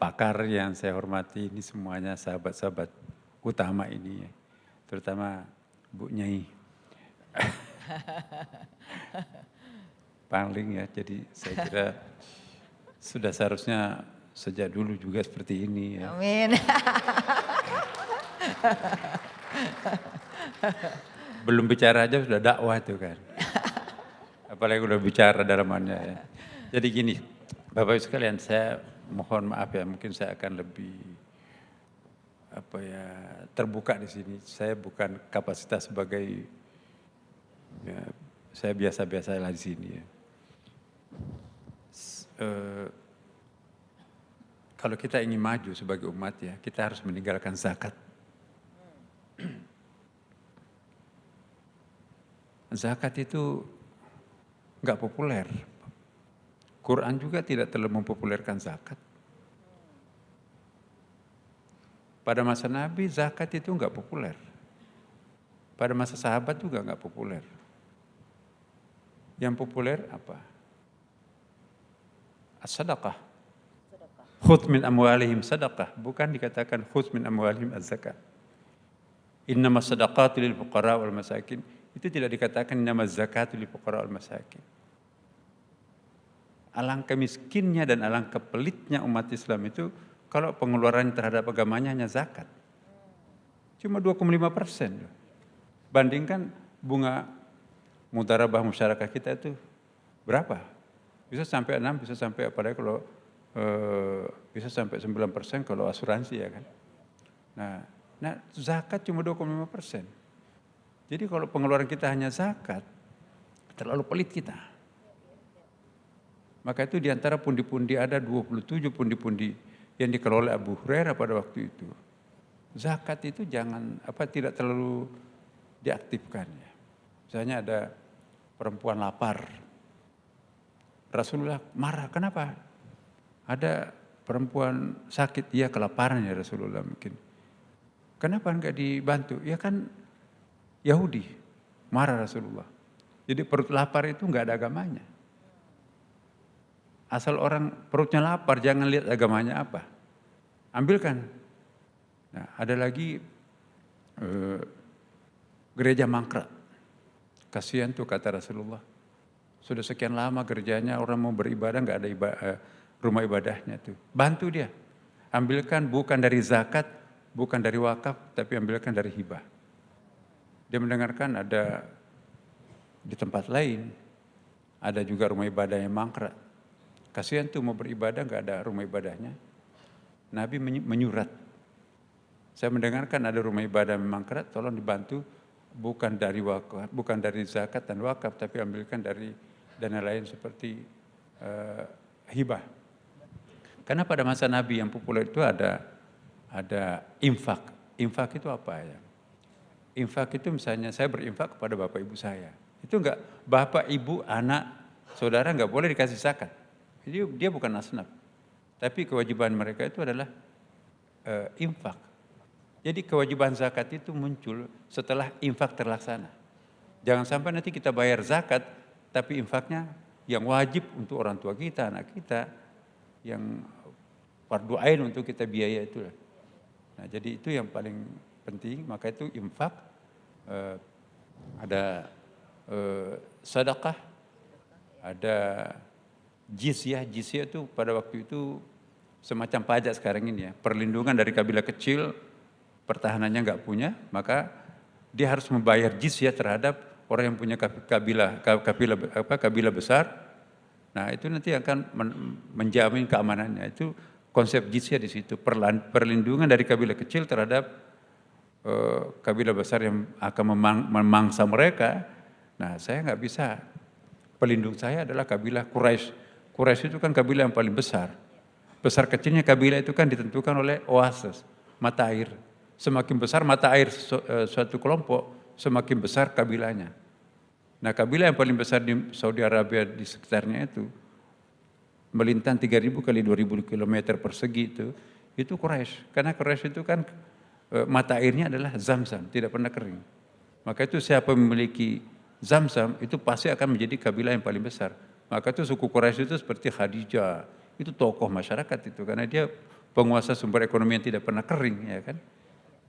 pakar yang saya hormati ini semuanya sahabat-sahabat utama ini, terutama Bu Nyai. Pangling ya, jadi saya kira sudah seharusnya sejak dulu juga seperti ini ya. Amin. Belum bicara aja sudah dakwah tuh kan. Apalagi udah bicara dalamannya ya. Jadi gini, Bapak Ibu sekalian, saya mohon maaf ya, mungkin saya akan lebih terbuka di sini. Saya bukan kapasitas sebagai ya, saya biasa-biasa lah di sini ya. Kalau kita ingin maju sebagai umat ya, kita harus meninggalkan zakat. Zakat itu nggak populer. Quran juga tidak terlalu mempopulerkan zakat. Pada masa Nabi zakat itu nggak populer. Pada masa sahabat juga nggak populer. Yang populer apa? As-sadaqah. Khudz min amwalihim sadaqah. Bukan dikatakan khudz min amwalihim az-zakah. Innamas sadaqatu lil fuqara wal masakin. Itu tidak dikatakan innamaz zakatu lil fuqara wal masakin. Alangkah miskinnya dan alangkah pelitnya umat Islam itu kalau pengeluaran terhadap agamanya hanya zakat. Cuma 2,5%. Bandingkan bunga mudharabah masyarakat kita itu berapa? Bisa sampai 6, bisa sampai apalagi kalau bisa sampai 9% kalau asuransi ya kan. Nah zakat cuma 2,5%. Jadi kalau pengeluaran kita hanya zakat, terlalu pelit kita. Maka itu diantara pundi-pundi ada 27 pundi-pundi yang dikelola Abu Hurairah pada waktu itu. Zakat itu tidak terlalu diaktifkan ya. Misalnya ada perempuan lapar. Rasulullah marah, kenapa? Ada perempuan sakit, iya kelaparan ya Rasulullah mungkin. Kenapa enggak dibantu? Ya kan Yahudi, marah Rasulullah. Jadi perut lapar itu enggak ada agamanya. Asal orang perutnya lapar, jangan lihat agamanya apa. Ambilkan. Nah, ada lagi gereja mangkrak. Kasihan tuh kata Rasulullah. Sudah sekian lama gerejanya orang mau beribadah nggak ada rumah ibadahnya tuh. Bantu dia. Ambilkan bukan dari zakat, bukan dari wakaf, tapi ambilkan dari hibah. Dia mendengarkan ada di tempat lain, ada juga rumah ibadah yang mangkrak. Kasihan tuh mau beribadah nggak ada rumah ibadahnya. Nabi menyurat. Saya mendengarkan ada rumah ibadah yang mangkrak, tolong dibantu bukan dari wakaf, bukan dari zakat dan wakaf, tapi ambilkan dari dana lain seperti hibah. Karena pada masa Nabi yang populer itu ada infak. Infak itu apa ya? Infak itu misalnya saya berinfak kepada bapak ibu saya. Itu enggak bapak, ibu, anak, saudara enggak boleh dikasih zakat. Jadi dia bukan asnaf. Tapi kewajiban mereka itu adalah infak. Jadi kewajiban zakat itu muncul setelah infak terlaksana. Jangan sampai nanti kita bayar zakat, tapi infaknya yang wajib untuk orang tua kita, anak kita, yang fardu ain untuk kita biaya itu. Nah, jadi itu yang paling penting. Maka itu infak, ada sedekah, ada jizyah. Jizyah itu pada waktu itu semacam pajak sekarang ini ya, perlindungan dari kabilah kecil, pertahanannya nggak punya, maka dia harus membayar jizyah terhadap orang yang punya kabilah besar. Nah itu nanti akan menjamin keamanannya. Itu konsep jizyah di situ, perlindungan dari kabilah kecil terhadap kabilah besar yang akan memangsa mereka. Nah saya nggak bisa, pelindung saya adalah kabilah Quraisy. Quraisy itu kan kabilah yang paling besar. Besar kecilnya kabilah itu kan ditentukan oleh oasis, mata air. Semakin besar mata air suatu kelompok, semakin besar kabilahnya. Nah kabilah yang paling besar di Saudi Arabia di sekitarnya melintang 3.000 kali 2.000 km persegi itu Quraisy. Karena Quraisy itu kan mata airnya adalah Zam-Zam, tidak pernah kering. Maka itu siapa memiliki Zam-Zam itu pasti akan menjadi kabilah yang paling besar. Maka itu suku Quraisy itu seperti Khadijah, itu tokoh masyarakat itu karena dia penguasa sumber ekonomi yang tidak pernah kering, ya kan?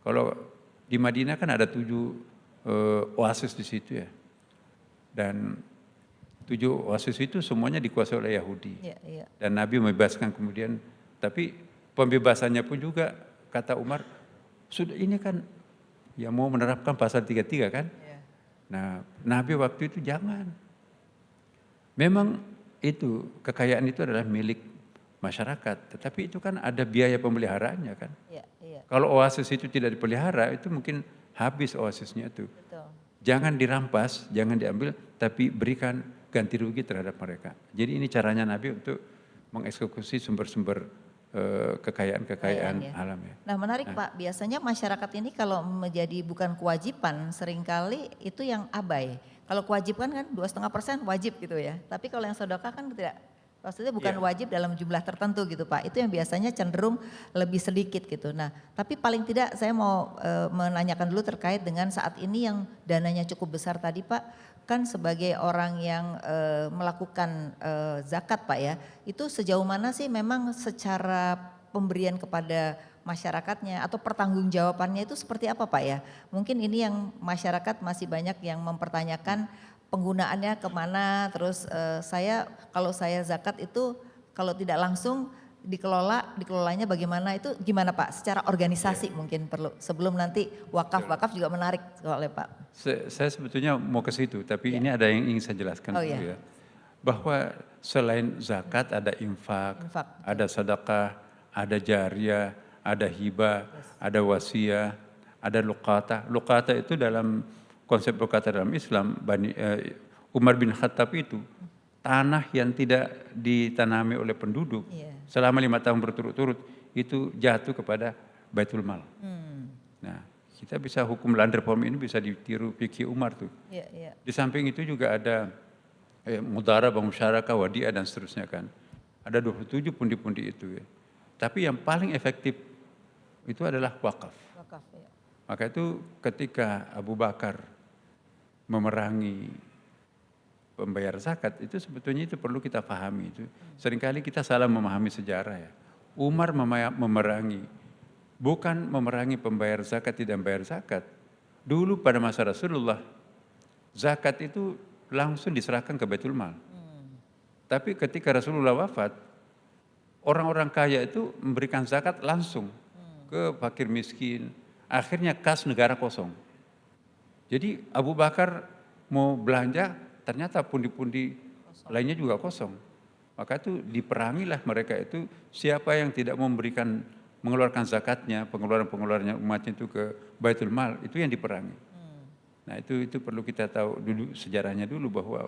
Kalau di Madinah kan ada 7 oasis di situ ya, dan 7 oasis itu semuanya dikuasai oleh Yahudi. Dan Nabi membebaskan kemudian, tapi pembebasannya pun juga kata Umar, sudah ini kan yang mau menerapkan pasal 33 kan? Nah, Nabi waktu itu jangan. Memang itu kekayaan itu adalah milik masyarakat, tetapi itu kan ada biaya pemeliharaannya kan. Kalau oasis itu tidak dipelihara, itu mungkin habis oasisnya itu. Jangan dirampas, jangan diambil, tapi berikan ganti rugi terhadap mereka. Jadi ini caranya Nabi untuk mengeksekusi sumber-sumber kekayaan alam ya. Nah menarik Pak, biasanya masyarakat ini kalau menjadi bukan kewajiban, seringkali itu yang abai. Kalau kewajiban kan 2,5% wajib gitu ya. Tapi kalau yang sedekah kan tidak, maksudnya bukan wajib dalam jumlah tertentu gitu Pak. Itu yang biasanya cenderung lebih sedikit gitu. Nah tapi paling tidak saya mau menanyakan dulu terkait dengan saat ini yang dananya cukup besar tadi Pak. Kan sebagai orang yang melakukan zakat Pak ya. Itu sejauh mana sih memang secara pemberian kepada masyarakatnya atau pertanggungjawabannya itu seperti apa Pak ya? Mungkin ini yang masyarakat masih banyak yang mempertanyakan penggunaannya kemana, terus kalau saya zakat itu kalau tidak langsung dikelolanya bagaimana, itu gimana Pak? Secara organisasi mungkin perlu, sebelum nanti wakaf juga menarik soalnya Pak. Saya sebetulnya mau ke situ, tapi ini ada yang ingin saya jelaskan dulu ya. Bahwa selain zakat ada infak, ada sedekah, ada jariyah, ada hibah, ada wasiyah, ada luqata. Luqata itu dalam konsep luqata dalam Islam, Umar bin Khattab itu tanah yang tidak ditanami oleh penduduk selama 5 tahun berturut-turut itu jatuh kepada Baitul Mal. Nah, kita bisa hukum land reform ini bisa ditiru fikih Umar tuh. Di samping itu juga ada mudharabah, musyarakah, wadiah dan seterusnya kan. Ada 27 pundi-pundi itu ya. Tapi yang paling efektif itu adalah wakaf. Maka itu ketika Abu Bakar memerangi pembayar zakat, itu sebetulnya itu perlu kita pahami itu. Seringkali kita salah memahami sejarah ya. Umar memerangi, bukan memerangi pembayar zakat tidak membayar zakat. Dulu pada masa Rasulullah, zakat itu langsung diserahkan ke Baitul Mal. Tapi ketika Rasulullah wafat, orang-orang kaya itu memberikan zakat langsung ke fakir miskin. Akhirnya kas negara kosong. Jadi Abu Bakar mau belanja, ternyata pundi-pundi lainnya juga kosong. Maka itu diperangilah mereka itu, siapa yang tidak memberikan, mengeluarkan zakatnya, pengeluaran-pengeluarannya umatnya itu ke Baitul Mal, itu yang diperangi. Nah itu perlu kita tahu dulu sejarahnya dulu, bahwa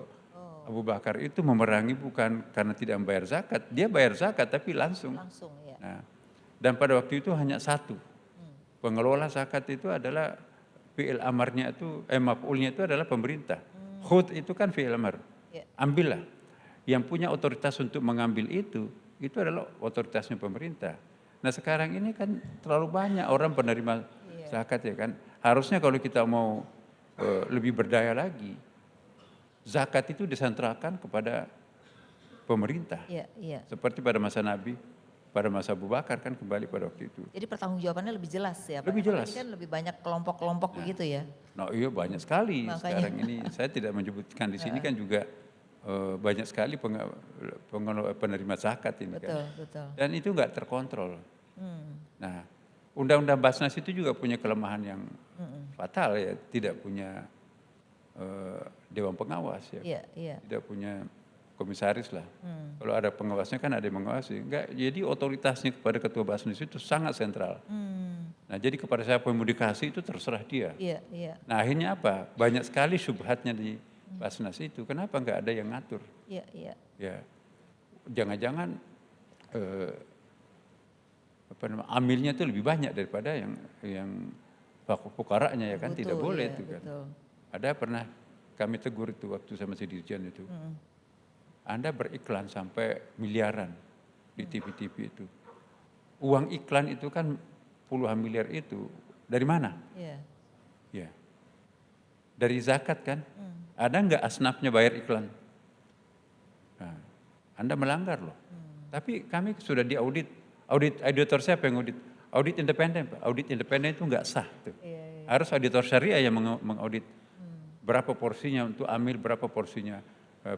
Abu Bakar itu memerangi bukan karena tidak membayar zakat, dia bayar zakat tapi langsung. Nah, dan pada waktu itu hanya satu, pengelola zakat itu adalah fi'il amarnya itu, maf'ulnya itu adalah pemerintah. Khud itu kan fi'il amar, ambillah. Yang punya otoritas untuk mengambil itu adalah otoritasnya pemerintah. Nah sekarang ini kan terlalu banyak orang penerima zakat ya kan. Harusnya kalau kita mau lebih berdaya lagi, zakat itu disentralkan kepada pemerintah. Seperti pada masa Nabi, pada masa Abu Bakar kan kembali pada waktu itu. Jadi pertanggungjawabannya lebih jelas ya Pak? Lebih jelas. Kan lebih banyak kelompok-kelompok begitu ya? Nah iya banyak sekali. Makanya. Sekarang ini saya tidak menyebutkan di sini kan juga banyak sekali penerima zakat ini kan. Betul. Dan itu enggak terkontrol. Nah, Undang-Undang Basnas itu juga punya kelemahan yang fatal ya, tidak punya dewan pengawas ya, tidak punya komisaris lah. Kalau ada pengawasnya kan ada yang mengawasi. Enggak, jadi otoritasnya kepada ketua Basnas itu sangat sentral. Nah jadi kepada siapa yang mau dikasih itu terserah dia. Nah akhirnya apa? Banyak sekali syubhatnya di Basnas itu. Kenapa enggak ada yang ngatur? Ya, jangan-jangan amilnya itu lebih banyak daripada yang fukaranya ya kan, tidak boleh itu kan. Ada pernah kami tegur itu waktu saya masih dirjen itu. Anda beriklan sampai miliaran di TV-TV itu. Uang iklan itu kan puluhan miliar itu dari mana? Ya. Dari zakat kan? Ada enggak asnafnya bayar iklan? Nah, Anda melanggar loh. Tapi kami sudah diaudit Auditor siapa yang audit? Audit independen, Pak. Audit independen itu nggak sah tuh. Iya. Harus auditor syariah yang mengaudit berapa porsinya untuk amil, berapa porsinya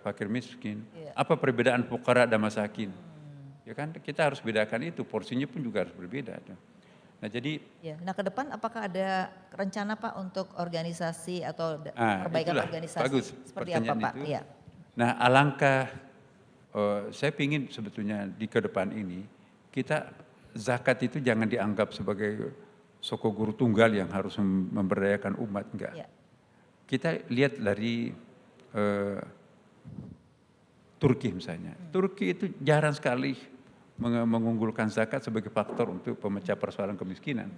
fakir miskin. Iya. Apa perbedaan fuqara dan masakin. Ya kan kita harus bedakan itu, porsinya pun juga harus berbeda tuh. Nah jadi Ya. Nah ke depan apakah ada rencana Pak untuk organisasi atau perbaikan itulah, organisasi? bagus Seperti apa pertanyaan Pak? itu. Iya. Nah alangkah saya ingin sebetulnya di ke depan ini kita zakat itu jangan dianggap sebagai soko guru tunggal yang harus memberdayakan umat, enggak. Iya. Kita lihat dari Turki misalnya. Turki itu jarang sekali mengunggulkan zakat sebagai faktor untuk pemecah persoalan kemiskinan.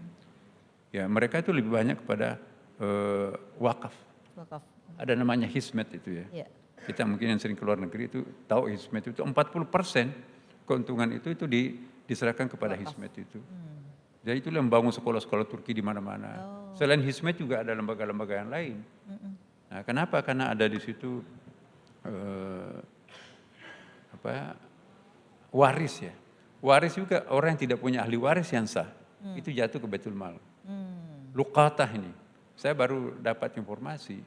Ya, mereka itu lebih banyak kepada wakaf. Wakaf. Ada namanya hismet itu ya. Iya. Kita mungkin yang sering keluar negeri itu tahu hismet itu 40% keuntungan itu diserahkan kepada hismet itu. Jadi itu membangun sekolah-sekolah Turki di mana-mana. Selain hismet juga ada lembaga-lembaga yang lain. Nah, kenapa? Karena ada di situ waris ya. Waris juga orang yang tidak punya ahli waris yang sah. Itu jatuh ke Baitul Mal. Luqatah ini. Saya baru dapat informasi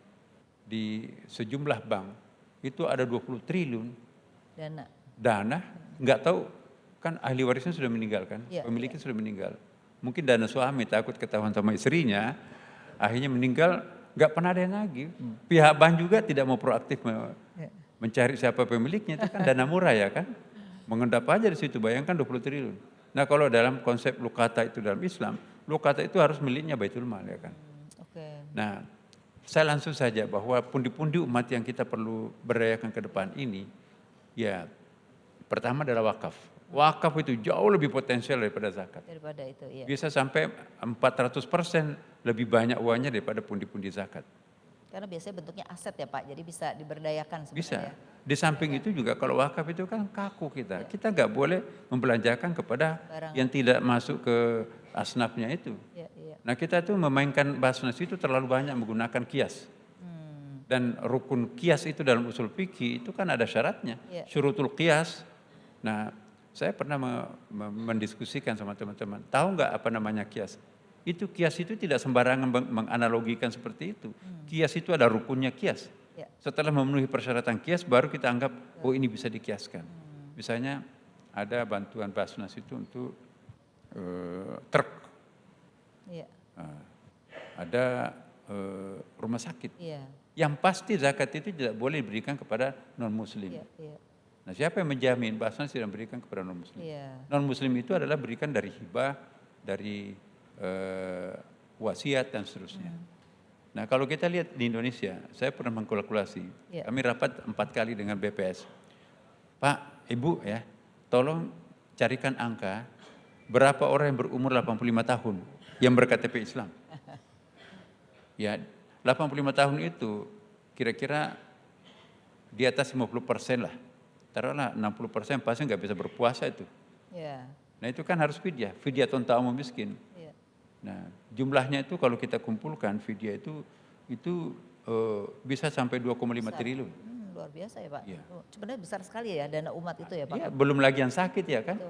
di sejumlah bank itu ada 20 triliun dana nggak tahu kan ahli warisnya sudah meninggal kan, pemiliknya sudah meninggal. Mungkin dana suami takut ketahuan sama istrinya, akhirnya meninggal, nggak pernah ada yang lagi. Pihak bank juga tidak mau proaktif mencari siapa pemiliknya, itu kan dana murah ya kan. Mengendap aja di situ, bayangkan 20 triliun. Nah kalau dalam konsep lukata itu dalam Islam, lukata itu harus miliknya Baitul Mal ya kan. Nah saya langsung saja bahwa pundi-pundi umat yang kita perlu berdayakan ke depan ini, ya pertama adalah wakaf. Wakaf itu jauh lebih potensial daripada zakat. Daripada itu, iya. Bisa sampai 400% lebih banyak uangnya daripada pundi-pundi zakat. Karena biasanya bentuknya aset ya Pak, jadi bisa diberdayakan sebenarnya. Bisa. Di samping itu juga kalau wakaf itu kan kaku kita. Kita nggak boleh membelanjakan kepada yang tidak masuk ke asnafnya itu. Nah kita tuh memainkan basnas itu terlalu banyak menggunakan kias. Dan rukun kias itu dalam usul fikih itu kan ada syaratnya. Syurutul kias. Nah saya pernah mendiskusikan sama teman-teman. Tahu nggak apa namanya kias? Itu kias itu tidak sembarangan menganalogikan seperti itu. Kias itu ada rukunnya kias. Setelah memenuhi persyaratan kias baru kita anggap oh ini bisa dikiaskan. Misalnya ada bantuan basnas itu untuk truk. Ada rumah sakit. Yang pasti zakat itu tidak boleh diberikan kepada non-muslim. Nah siapa yang menjamin basnas tidak memberikan kepada non-muslim? Non-muslim itu adalah berikan dari hibah, dari wasiat dan seterusnya. Nah kalau kita lihat di Indonesia, saya pernah mengkalkulasi, kami rapat 4 kali dengan BPS. Pak, Ibu ya, tolong carikan angka berapa orang yang berumur 85 tahun yang berKTP Islam. Ya, 85 tahun itu kira-kira di atas 50% lah. Taruhlah 60% pasti nggak bisa berpuasa itu. Nah itu kan harus fidyah ta'amu miskin. Nah jumlahnya itu kalau kita kumpulkan fidyah itu bisa sampai 2,5 triliun. Luar biasa ya Pak. Sebenarnya besar sekali ya dana umat itu ya Pak. Belum lagi yang sakit ya kan.